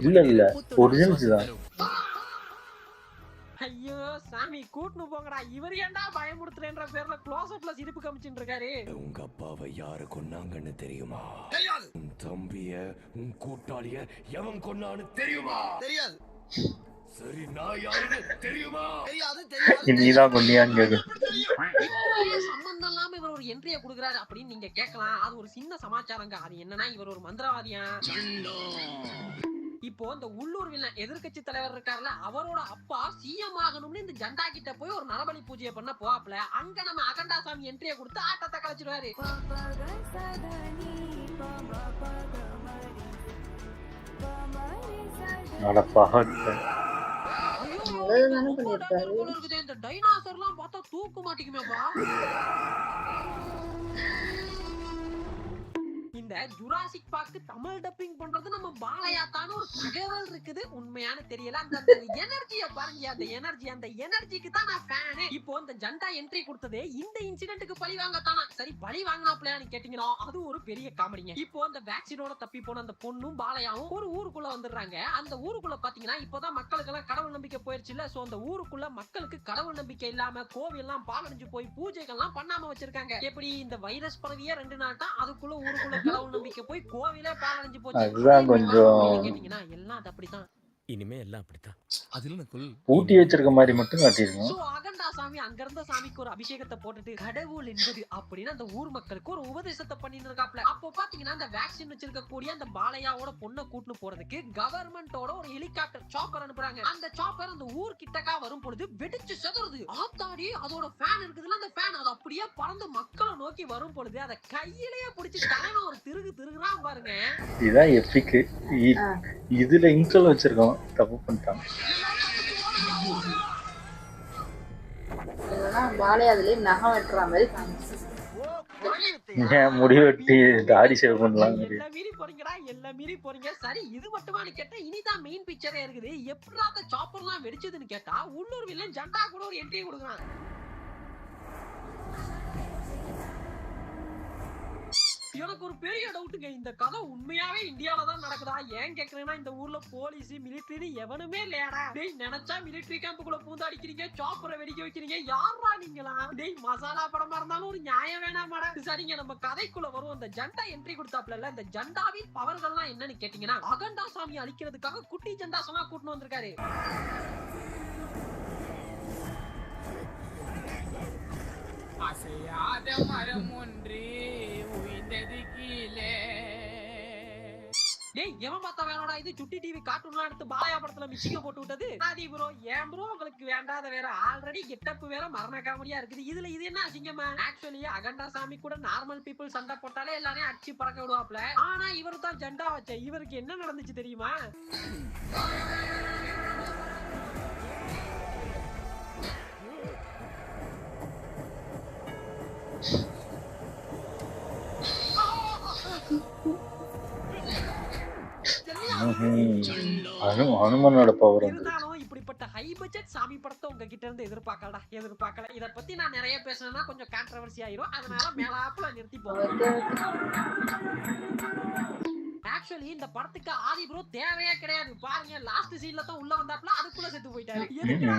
இல்ல ஒரிஜினல்ஸ் தான். ஐயோ சாமி கூட்டுனு போங்கடா. இவர் ஏன்டா பயமுறுத்துறேன்ற பேர்ல க்ளோஸ் அப்ல சிரிப்பு காமிச்சிட்டு இருக்காரு. உங்க அப்பாவை யாரு கொன்னாங்கன்னு தெரியுமா? உன் தம்பிய உன் கூட்டாளிய எவன் கொன்னான்னு தெரியுமா? தெரியாது. சரி நான் யாருன்னு தெரியுமா? நீதான் கொன்னியான்னு கேக்கு. சம்பந்தம் இல்லாம இவர் ஒரு என்ட்ரியை கொடுக்குறாரு அப்படின்னு நீங்க கேட்கலாம். அது ஒரு சின்ன சமாச்சாரங்க. அது என்னன்னா இவர் ஒரு மந்திரவாதியா. இப்போ இந்த உள்ளூர் வில்லன் எதிர்கட்சி தலைவர் இருக்காருல்ல, அவரோட அப்பா சிஎம் ஆகணும்னு இந்த ஜண்டா கிட்ட போய் ஒரு நரபலி பூஜையை பண்ண போவாப்ல. அங்க நம்ம அகண்டா சாமி என்ட்ரியை கொடுத்து ஆட்டத்தை கலைச்சிடுவாரு. இந்த டைனாசர்லாம் பார்த்தா தூக்க மாட்டேங்குமேப்பா. இந்த ஜுராசிக் பார்க் தமிழ் டப்பிங் பண்றது நம்ம பாலையாத்தான ஒரு தகவல் இருக்குது. உண்மையான தெரியல. அந்த எனர்ஜிய பாருங்க. அந்த எனர்ஜிக்கு தான் நான் ஃபேன். இப்போ இந்த ஜண்டா என்ட்ரி கொடுத்ததே இந்த இன்சிடென்ட்க்கு பழி வாங்கத்தானா. சரி பழி வாங்கினாப்லன்னு கேட்டீங்கன்னா அது ஒரு பெரிய காமெடிங்க. இப்போ அந்த வேக்சினோட தப்பி போன அந்த பொண்ணும் பாலையாவும் ஒரு ஊருக்குள்ள வந்துடுறாங்க. அந்த ஊருக்குள்ள பாத்தீங்கன்னா இப்பதான் மக்களுக்கு எல்லாம் கடவுள் நம்பிக்கை போயிருச்சு இல்ல. சோ அந்த ஊருக்குள்ள மக்களுக்கு கடவுள் நம்பிக்கை இல்லாம கோவில் எல்லாம் பாலடைஞ்சு போய் பூஜைகள் எல்லாம் பண்ணாம வச்சிருக்காங்க. எப்படி இந்த வைரஸ் பரவியே 2 நாள் தான் அதுக்குள்ள ஊருக்குள்ள கடவுள் நம்பிக்கை போய் கோவிலே பாலடைஞ்சு போச்சு. அதுதான் கொஞ்சம் கேட்டீங்கன்னா எல்லாம் அது அப்படித்தான். இனிமே எல்லாம் அப்படித்தான். அதுல ஊட்டி வச்சிருக்க மாதிரி மட்டும் காட்டிருக்கோம். சோ அகண்டா சாமி அங்க இருந்த சாமிக்கு ஒரு அபிஷேகத்தை போட்டுட்டு கடவுள் என்பது அப்படின்னு அந்த ஊர் மக்களுக்கு ஒரு உபதேசத்தை பண்ணிட்டு இருக்காப்ல. அப்போ பாத்தீங்கன்னா அந்த வேக்சின் வச்சிருக்க கூடிய அந்த பாலையாவோட பொண்ணை கூட்டுன்னு போறதுக்கு கவர்மெண்டோட ஒரு ஹெலிகாப்டர் சாப்பர் அனுப்புறாங்க. அந்த சாப்பர் அந்த ஊர் கிட்டக்கா வரும் பொழுது வெடிச்சு செதறுது. ஆத்தாடி அதோட ஃபேன் இருக்குதுல, அந்த ஃபேன் அது அப்படியே பறந்து மக்களை நோக்கி வரும் பொழுது அதை கையிலேயே பிடிச்சி தலைமை ஒரு திருகுறான் பாருங்க. இதுதான் எபிக். இதுல இன்ஸ்டால் வச்சிருக்கோம். தப்பு பண்ணிட்டாங்க. பாலையாதுலயே நகம் வெட்டுற மாதிரி காமிச்சு ஏன் முடி வெட்டி தாடி சேவ் பண்ணலாம். எல்லாம் மீறி போறீங்க. சரி இது மட்டுமானு கேட்டா இனிதான் மெயின் பிக்சரே இருக்குது. எப்படி அந்த சாப்பர்லாம் வெடிச்சதுன்னு கேட்டா உள்ளூர் வில்லன் ஜண்டா கூட ஒரு என்ட்ரி கொடுக்குறான். எனக்கு ஒரு பெரிய டவுட்டுங்க. இந்த கதை உண்மையாவே இந்தியால தான் நடக்குதா? ஏன் கேக்குறேன்னா இந்த ஊர்ல போலீஸ் மிலிட்டரி எவனுமே இல்லையாடா. டேய் நினைச்சா மிலிட்டரி கேம்புக்குள்ள பூந்து அடிக்கிறீங்க, சாப்பரை வெடிக்க வைக்கிறீங்க. யாரா நீங்களா? டேய் மசாலா படமா இருந்தாலும் ஒரு நியாயம் வேணாமாடா. சரிங்க நம்ம கதைக்குள்ள வரும். அந்த ஜண்டா என்ட்ரி கொடுத்தாப்ல, இந்த ஜண்டாவின் பவர்கள்லாம் என்னன்னு கேட்டீங்கன்னா அகண்டா சாமி அழிக்கிறதுக்காக குட்டி ஜண்டாசமா கூட்டிட்டு வந்திருக்காரு. அசையாத மரம் ஒன்று உயிர்ந்தது கீழே. டேய் எவன் பார்த்தா வேணாடா இது சுட்டி டிவி கார்ட்டூன்லாம் எடுத்து பாலையா படத்துல மிச்சிக்க போட்டு விட்டது. ஆதி ப்ரோ ஏன் ப்ரோ உங்களுக்கு வேண்டாத வேற ஆல்ரெடி கெட்டப் வேற மரண காமெடியா இருக்குது. இதுல இது என்ன அசிங்கமா? ஆக்சுவலி அகண்டா சாமி கூட நார்மல் பீப்புள் சண்டை போட்டாலே எல்லாரையும் அடிச்சு பறக்க விடுவாப்ல. ஆனா இவரு தான் ஜண்டா வச்ச. இவருக்கு என்ன நடந்துச்சு தெரியுமா? ஹனுமனோட பவர் இருந்தாலும் இப்படிப்பட்ட ஹை பட்ஜெட் சாமி படத்தை உங்ககிட்ட இருந்து எதிர்பார்க்கல. இத பத்தி நான் நிறைய பேசணும்னா கொஞ்சம் கான்ட்ரோவர்சி ஆயிரும். அதனால மேலாப்புல நிறுத்தி போவேன். ஆக்சுவலி இந்த படத்துக்கு ஆதி ப்ரோ தேவையே கிடையாது. பாருங்க லாஸ்ட் சீன்ல தான் உள்ள வந்தாப்ல, அதுக்குள்ள செத்து போயிட்டாரு. எதுக்குடா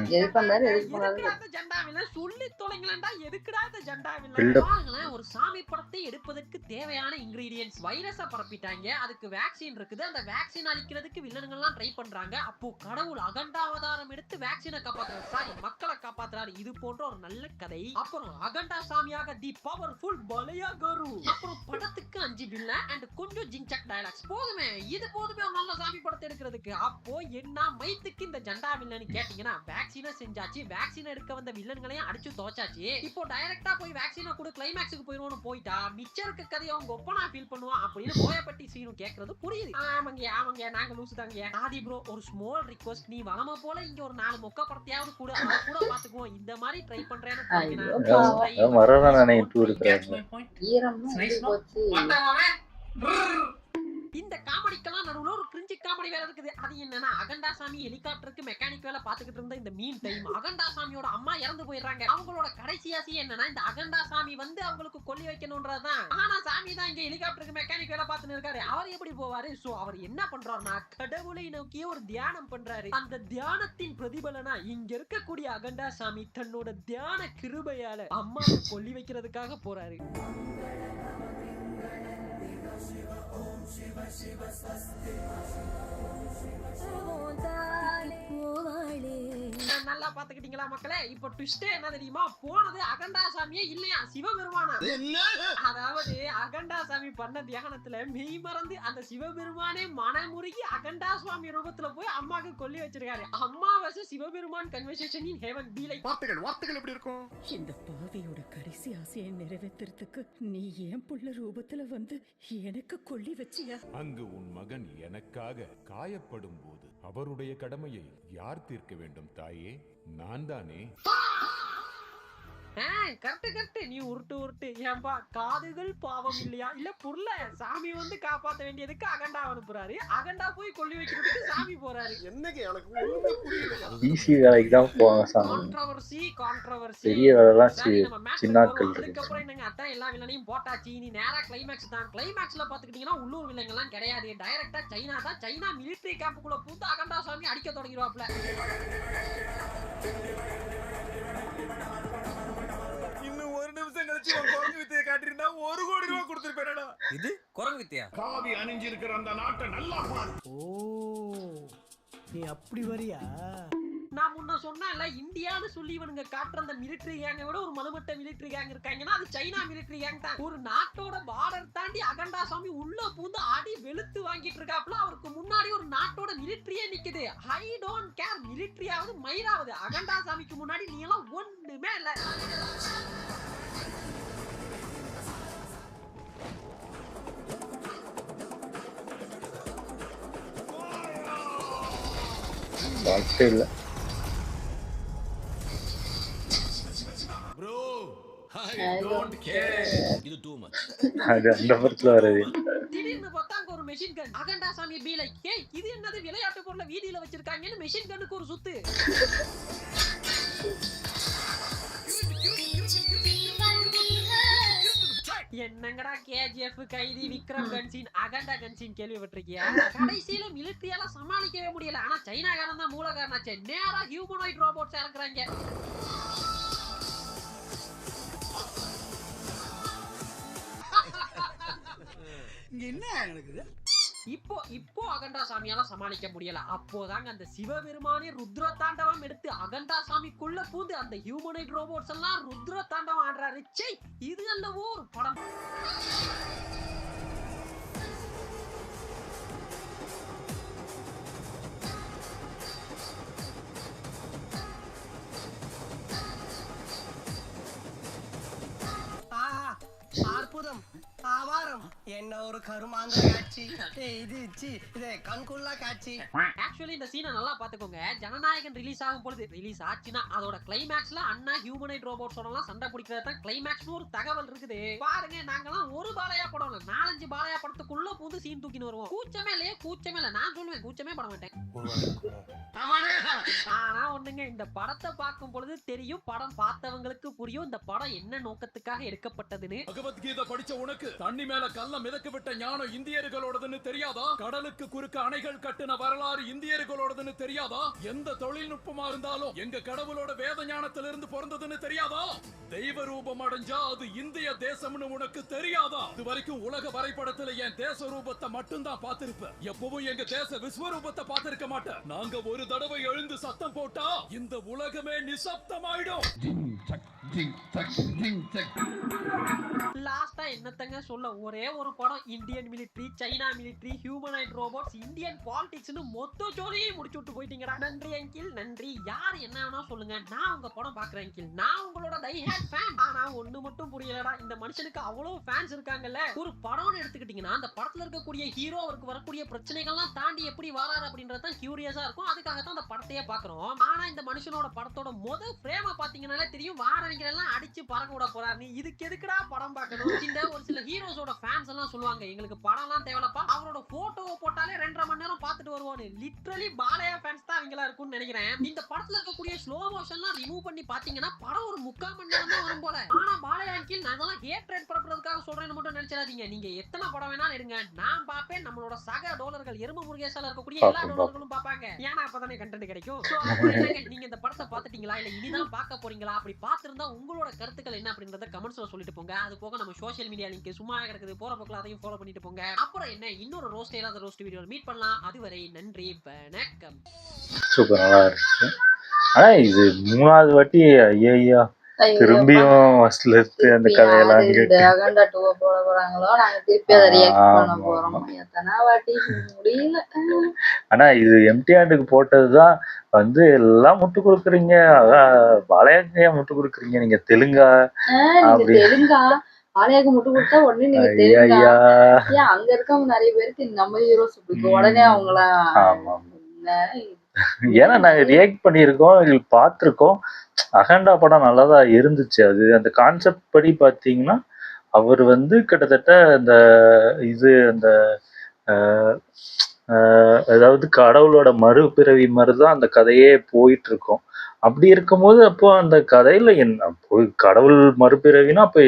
இந்த ஜெண்டாவில சொல்லி தொலைங்களேன்டா, எதுக்குடா இந்த ஜெண்டாவில? பாருங்களேன், ஒரு சாமி படத்தை எடுப்பதற்கு தேவையான இன்கிரீடியன்ட்ஸ் வைரஸ பரப்பிட்டாங்க, அதுக்கு வேக்சின் இருக்குது, அந்த வேக்சின் அளிக்கிறதுக்கு வில்லனுங்க எல்லாம் ட்ரை பண்றாங்க. அப்போ கடவுள் அகண்டாவதாரம் எடுத்து வேக்சினை காப்பாத்துறாரு, சாரி மக்களை காப்பாத்துறாரு. இது போன்ற ஒரு நல்ல கதை. அப்புறம் அகண்டா சாமியாக தி பவர்ஃபுல் பலையா கரு. அப்புறம் படத்துக்கு 5 வில்லன் அண்ட் கொஞ்சம் ஜிங்சாக் டயலாக்ஸ். போதுமே, இது போதுமே ஒரு நல்ல சாமி படத்தை எடுக்கிறதுக்கு. அப்போ என்ன மைத்துக்கு இந்த ஜெண்டா வில்லன் கேட்டீங்கன்னா, வேக்சினை செஞ்சாச்சு, வேக்சின் எடுக்க வந்த வில்லன்களையும் அடிச்சு தோச்சாச்சு. இப்போ டைரக்டா போய் வேக்சினை கூட கிளைமேக்ஸுக்கு போயிடுவோம்னு போயிட்டா மிச்சருக்கு கதையை அவங்க ஒப்பனா ஃபீல் பண்ணுவான் அப்படின்னு போயப்பட்டி சீனும் கேட்கறது புரியுது. ஆமாங்க நாங்க லூசு தாங்க. ஆதி ப்ரோ ஒரு ஸ்மால் ரிக்வெஸ்ட், நீ வளம போல இங்க ஒரு 4 மொக்க படத்தையாவது கூட கூட பாத்துக்குவோம். இந்த மாதிரி ட்ரை பண்றேன்னு இந்த காமெடிக்கெல்லாம் நடுவுல ஒரு கிரிஞ்சி காமெடி வேற இருக்குது. அது என்னன்னா, அகண்டா சாமி ஹெலிகாப்டருக்கு மெக்கானிக் வேலை பாத்துக்கிட்டு இருந்த இந்த மீன் டைம் அகண்டா சாமியோட அம்மா இறந்து போயிடுறாங்க. அவங்களோட கடைசி ஆசை என்னன்னா, இந்த அகண்டா சாமி வந்து அவங்களுக்கு கொல்லி வைக்கணும்ன்றதுதான். ஆனா சாமி தான் இங்க ஹெலிகாப்டருக்கு மெக்கானிக் வேலை பார்த்துன்னு இருக்காரு. அவர் எப்படி போவாரு? சோ அவர் என்ன பண்றாருன்னா, கடவுளை நோக்கிய ஒரு தியானம் பண்றாரு. அந்த தியானத்தின் பிரதிபலனா இங்க இருக்கக்கூடிய அகண்டா சாமி தன்னோட தியான கிருபையால அம்மாவை கொல்லி வைக்கிறதுக்காக போறாரு. நல்லா பாத்துக்கிட்டீங்களா மக்களே? இப்ப ட்விஸ்டே என்ன தெரியுமா? போனது அகண்டா சாமியே இல்லையா, சிவபெருமானா. அதாவது அகண்டா சாமி பண்ண தியானத்துல மெய் மறந்து அந்த சிவபெருமானே மனமுருகி அகண்டா சுவாமி ரூபத்துல போய் அம்மாக்கு கொல்லி வச்சிருக்காரு. அம்மா versus Sivaperuman conversation in heaven B like. வார்த்தைகள் எப்படி இருக்கும்? இந்த பாவியோட கடைசி ஆசையை நிறைவேற்றுறதுக்கு நீ ஏன் புள்ள ரூபத்துல வந்து எனக்கு கொல்லி வச்சியா? அங்கு உன் மகன் எனக்காக காயப்படும் போது அவருடைய கடமையை யார் தீர்க்க வேண்டும் தாயே? நான் தானே. கரெக்ட் நீ உருட்டு. ஏன்பா காதுகள் பாவம் இல்லையா? இல்ல புர்ல சாமி வந்து காப்பாத்த வேண்டியதுக்கு அகண்டா அனுப்புறாரு, அகண்டா போய் கொல்லி வைக்கிறதுக்கு சாமி போறாரு. என்னங்க எனக்கு ஒண்ணுமே புரியல. ஈஸி வேலைக்கு தான் போவாங்க சாமி. கான்ட்ரோவர்சி பெரிய வேலைலாம் சின்னாக்கள். அதுக்கப்புறம் என்னங்க, அதான் எல்லா வில்லனையும் போட்டாச்சு. இனி நேரா கிளைமேக்ஸ் தான். கிளைமேக்ஸ்ல பாத்துக்கிட்டீங்கன்னா உள்ளூர் வில்லங்க எல்லாம் கிடையாது, டைரக்டா சைனா தான். சைனா மிலிட்டரி கேம்புக்குள்ள பூந்து அகண்டா சாமி அடிக்க தொடங்கிடுவாப்ல. இன்னும் ஒரு நிமிஷம் கழிச்சு குரங்கு வித்தையை காட்டிருந்தா 1 கோடி ரூபாய் கொடுத்துருப்பேனடா. இது குரங்கு வித்தையா? காவி அணிஞ்சிருக்கிற அந்த நாட்டை நல்லா பாரு. நீ அப்படி வரியா? நான் முன்ன சொன்னேன்ல, இந்தியான்னு சொல்லி இவனுங்க காட்டுற அந்த மிலிட்டரி கேங்கை விட ஒரு மலுமட்ட மிலிட்டரி கேங் இருக்காங்கன்னா அது சைனா மிலிட்டரி கேங் தான். ஒரு நாட்டோட பார்டர் தாண்டி அகண்டா சாமி உள்ள பூந்து ஆடி வெளுத்து வாங்கிட்டு இருக்காப்ல. அவருக்கு முன்னாடி ஒரு நாட்டோட மிலிட்டரியே நிக்குது. ஐ டோன்ட் கேர், மிலிட்டரியாவது மயிராவது, அகண்டா சாமிக்கு முன்னாடி நீ எல்லாம் ஒண்ணுமே இல்ல. இல்ல bro I don't care. இது too much. அது அந்த படத்துல வரது. திடீர்னு பார்த்தா அங்க ஒரு மெஷின் கன். அகண்டா சாமி பீ லைக், ஏய் இது என்னது விளையாட்டு பொருளை வீதியில வச்சிருக்காங்கன்னு மெஷின் கன்னுக்கு ஒரு சுத்து. என்னங்கடா கேஜிஎஃப், கைதி, விக்ரம் கன்சீன், அகண்டா கன்சீன் கேள்விப்பட்டிருக்கியா? கடைசியில மிலிட்டரியால சமாளிக்கவே முடியல. ஆனா சைனாக்காரன் தான் மூல காரணாச்சே. நேரா ஹியூமனாய்ட் ரோபோட்ஸ் இறக்குறாங்க. என்ன நடக்குது? இப்போ அகண்டா சாமியால சமாளிக்க முடியல. அப்போதாங்க அந்த சிவபெருமானே ருத்ர தாண்டவம் எடுத்து அகண்டா சாமிக்குள்ள பூந்து அந்த ஹியூமனைட் ரோபோட்ஸ் எல்லாம் ருத்ர தாண்டவம் ஆடுறாரு. சே, இது அல்லவோ ஒரு படம். அற்புதம், ஆவாரம், என்ன ஒரு கருமாங்க காட்சி. இது கண்குள்ளா காட்சி. ஆக்சுவலி இந்த சீனை நல்லா பாத்துக்கோங்க. ஜனநாயகன் ரிலீஸ் ஆகும் பொழுது, ரிலீஸ் ஆச்சுன்னா அதோட கிளைமேக்ஸ்ல அண்ணா ஹியூமனைட் ரோபோட்ஸோட எல்லாம் சண்டை பிடிக்கிறது தான் கிளைமேக்ஸ்னு ஒரு தகவல் இருக்குது. பாருங்க, நாங்கெல்லாம் ஒரு பாலையா படம் 4-5 பாலையா படத்துக்குள்ள புது சீன் தூக்கின்னு வருவோம். கூச்சமே இல்ல. நான் சொல்லுவேன், கூச்சமே பட மாட்டேன். ஆனா ஒண்ணுங்க, இந்த படத்தை பார்க்கும் பொழுது தெரியும், படம் பார்த்தவங்களுக்கு புரியும் இந்த படம் என்ன நோக்கத்துக்காக எடுக்கப்பட்டதுன்னு. பகவத்கீதை படிச்ச உனக்கு தண்ணி மேல கல்ல மிதக்கு விட்ட ஞானம் இந்தியர்களோடதுன்னு தெரியாதா? கடலுக்கு குறுக்க அணைகள் கட்டின வரலாறு இந்தியர்களோடதுன்னு தெரியாதா? எந்த தொழில்நுட்பமா இருந்தாலும் எங்க கடவுளோட வேத ஞானத்திலிருந்து பிறந்ததுன்னு தெரியாதா? தெய்வ ரூபம் அடைஞ்சா அது இந்திய தேசம்னு உனக்கு தெரியாதா? இது வரைக்கும் உலக வரைபடத்துல என் தேச ரூபத்தை மட்டும்தான் பார்த்திருப்ப. எப்பவும் எங்க தேச விஸ்வரூபத்தை பார்த்திருக்க மாட்டேன். நாங்க ஒரு தடவை எழுந்து சத்தம் போட்டா இந்த உலகமே நிசப்தமாயிடும். லாஸ்டா என்னத்தங்க சொல்ல, ஒரே ஒரு படம் Indian military, China military, humanoid robots, Indian பாலிடிக்ஸ்னு மொத்த ஜோலியை முடிச்சு விட்டு போயிட்டீங்கடா. நன்றி அங்கிள், நன்றி. யார் என்ன வேணா சொல்லுங்க, நான் உங்க படம் பாக்குறேன் அங்கிள். நான் உங்களோட டை ஹேட் ஃபேன். ஆனா ஒண்ணு மட்டும் புரியலடா, இந்த மனுஷனுக்கு அவ்வளவு ஃபேன்ஸ் இருக்காங்கல்ல. ஒரு படம்னு எடுத்துக்கிட்டீங்கன்னா அந்த படத்துல இருக்கக்கூடிய ஹீரோ அவருக்கு வரக்கூடிய பிரச்சனைகள்லாம் தாண்டி எப்படி வராரு அப்படின்றத கியூரியஸா இருக்கும். அதுக்காக தான் அந்த படத்தையே பாக்குறோம். ஆனா இந்த மனுஷனோட படத்தோட முதல் ஃப்ரேமை பாத்தீங்கன்னாலே தெரியும் வாரணிகளெல்லாம் அடிச்சு பறக்க விட போறாரு. நீ இதுக்கு எதுக்குடா படம் பார்க்கணும்? இந்த ஒரு சில ஹீரோஸோட ஃபேன்ஸ் எல்லாம் சொல்லுவாங்க, எங்களுக்கு படம்லாம் தேவையில்லப்பா, அவரோட போட்டோவை போட்டாலே 2.5 மணி நேரம் பார்த்துட்டு வருவானு. லிட்டரலி பாலையா ஃபேன்ஸ் தான் அவங்களா இருக்கும்னு நினைக்கிறேன். இந்த படத்துல இருக்கக்கூடிய ஸ்லோ மோஷன்லாம் ரிமூவ் பண்ணி பாத்தீங்கன்னா படம் ஒரு 3/4 மணி நேரம் தான் வரும் போல. ஆனா பாலையா அங்கிள் நான் அதெல்லாம் ஹேட்ரேட் பண்றதுக்காக சொல்றேன்னு மட்டும் நினைச்சிடாதீங்க. நீங்க எத்தனை படம் வேணாலும் எடுங்க, நான் பாப்பேன். நம்மளோட சக டோலர்கள் எரும முருகேசால இருக்கக்கூடிய எல்லா டோலர்களும் பாப்பாங்க. ஏன்னா அப்பதானே கண்டென்ட் கிடைக்கும். நீங்க இந்த படத்தை பாத்துட்டீங்களா இல்ல இனிதான் பார்க்க போறீங்களா? அப்படி பார்த்திருந்தா உங்களோட கருத்துக்கள் என்ன அப்படின்றத கமெண்ட்ஸ்ல சொல்லிட்டு போங்க. அது போக நம்ம சோஷியல் மீடியா லிங்க் சும்மா கிடக்குது, போற போக்குல அதையும் ஃபாலோ பண்ணிட்டு போங்க. அப்புறம் என்ன, இன்னொரு ரோஸ்ட் இல்லாத ரோஸ்ட் வீடியோல மீட் பண்ணலாம். அதுவரை நன்றி, வணக்கம். சூப்பர், நல்லா இருக்கு. ஆனா இது 3வது வாட்டி ஐயா திரும்பியும் ஃபர்ஸ்ட்ல இருந்து அந்த கதையெல்லாம் அகண்டா 2 போட போறாங்களோ, நாங்க திருப்பி அதை ரியாக்ட் பண்ண போறோம். எத்தனை வாட்டி முடியல. ஆனா இது எம்டிஆருக்கு போட்டதுதான் வந்து எல்லாம் முட்டு கொடுக்குறீங்க. அதான் பாலையாக்கு முட்டு கொடுக்குறீங்க. நீங்க தெலுங்கா தெலுங்கா பாலையாக்கு முட்டு கொடுத்தா உடனே நீங்க தெலுங்கா. ஏன் அங்க இருக்கவங்க நிறைய பேருக்கு நம்ம ஹீரோஸ் பிடிக்கும், உடனே அவங்கள. ஏன்னா நாங்க ரியாக்ட் பண்ணியிருக்கோம், எங்களுக்கு பார்த்துருக்கோம். அகண்டா படம் நல்லாதான் இருந்துச்சு. அது அந்த கான்செப்ட் படி பார்த்தீங்கன்னா அவர் வந்து கிட்டத்தட்ட அந்த இது அந்த அதாவது கடவுளோட மறுபிறவி மாதிரிதான் அந்த கதையே போயிட்டு இருக்கும். அப்படி இருக்கும்போது அப்போ அந்த கதையில என்ன கடவுள் மறுபிறவினா அப்போ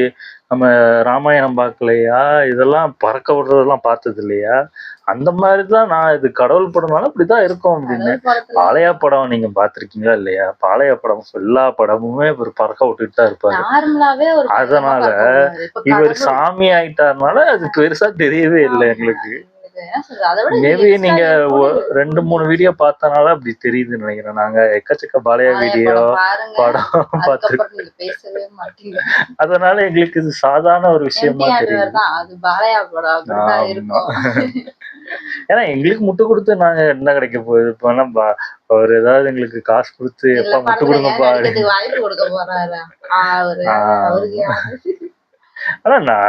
நம்ம ராமாயணம் பார்க்கலையா? இதெல்லாம் பறக்க விடுறதெல்லாம் பார்த்தது இல்லையா? அந்த மாதிரிதான் நான் இது கடவுள் படம்னால அப்படிதான் இருக்கும் அப்படின்னு. பாலையா படம் நீங்க பாத்திருக்கீங்களா இல்லையா? பாலையா படம் எல்லா படமுமே இவர் பறக்க விட்டுட்டு தான் இருப்பாரு. அதனால இவர் சாமி ஆயிட்டாருனால அது பெருசா தெரியவே இல்லை எங்களுக்கு. மேபி நீங்க 2-3 வீடியோ பார்த்தனால அப்படி தெரியுதுன்னு நினைக்கிறேன். நாங்க எக்கச்சக்க பாலையா வீடியோ படம் பார்த்துருக்கோம். அதனால எங்களுக்கு இது சாதாரண ஒரு விஷயமா தெரியும். ஏன்னா எங்களுக்கு முட்டு கொடுத்து நாங்க என்ன கிடைக்க போகுது? இப்ப நம்ம அவர் ஏதாவது எங்களுக்கு காசு கொடுத்து எப்ப முட்டு கொடுங்கப்பா. ஆனா நான்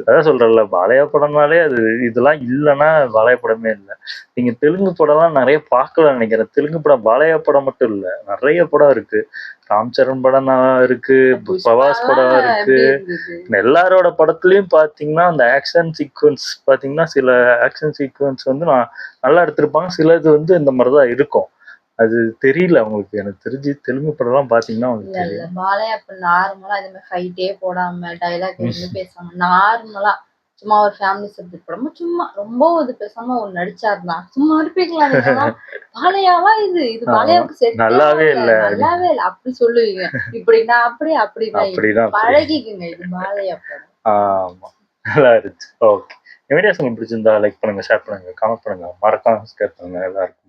அதான் சொல்றேன்ல, பாலையா படம்னாலே அது இதெல்லாம் இல்லைன்னா பாலையா படமே இல்லை. நீங்க தெலுங்கு படம்லாம் நிறைய பார்க்கலாம் நினைக்கிறேன். தெலுங்கு படம் பாலையா படம் மட்டும் இல்ல, நிறைய படம் இருக்கு. ராம் சரண் படம் இருக்கு, பிரபாஸ் படம் இருக்கு. எல்லாரோட படத்துலயும் பாத்தீங்கன்னா அந்த ஆக்ஷன் சீக்வன்ஸ் பாத்தீங்கன்னா சில ஆக்ஷன் சீக்வன்ஸ் வந்து நல்லா எடுத்திருப்பாங்க, சில இது வந்து இந்த மாதிரிதான் இருக்கும். அது தெரியல அவங்களுக்கு. எனக்கு தெரிஞ்சு தெலுங்கு படம்லாம் பாத்தீங்கன்னா உங்களுக்கு தெரியும். பாலையா அப்ப நார்மலா இந்த மாதிரி ஃபைட்டே போடாம டைலாக் எதுவும் பேசாம நார்மலா சும்மா ஒரு ஃபேமிலி சப்ஜெக்ட் படமா சும்மா ரொம்ப இது பேசாம ஒரு நடிச்சாருனா சும்மா இருப்பீங்களா? பாலையாவா இது பாலையாவுக்கு செட் நல்லாவே இல்ல அப்படி சொல்லுவீங்க. இப்படின்னா அப்படின்னா பழகிக்குங்க. இது பாலையா படம். ஆமா, நல்லா இருந்துச்சு. ஓகே, வீடியோஸ் உங்களுக்கு பிடிச்சிருந்தா லைக் பண்ணுங்க, ஷேர் பண்ணுங்க, கமெண்ட் பண்ணுங்க, மறக்காம சப்ஸ்கிரைப் பண்ணுங்க. எல்லாருக்கும்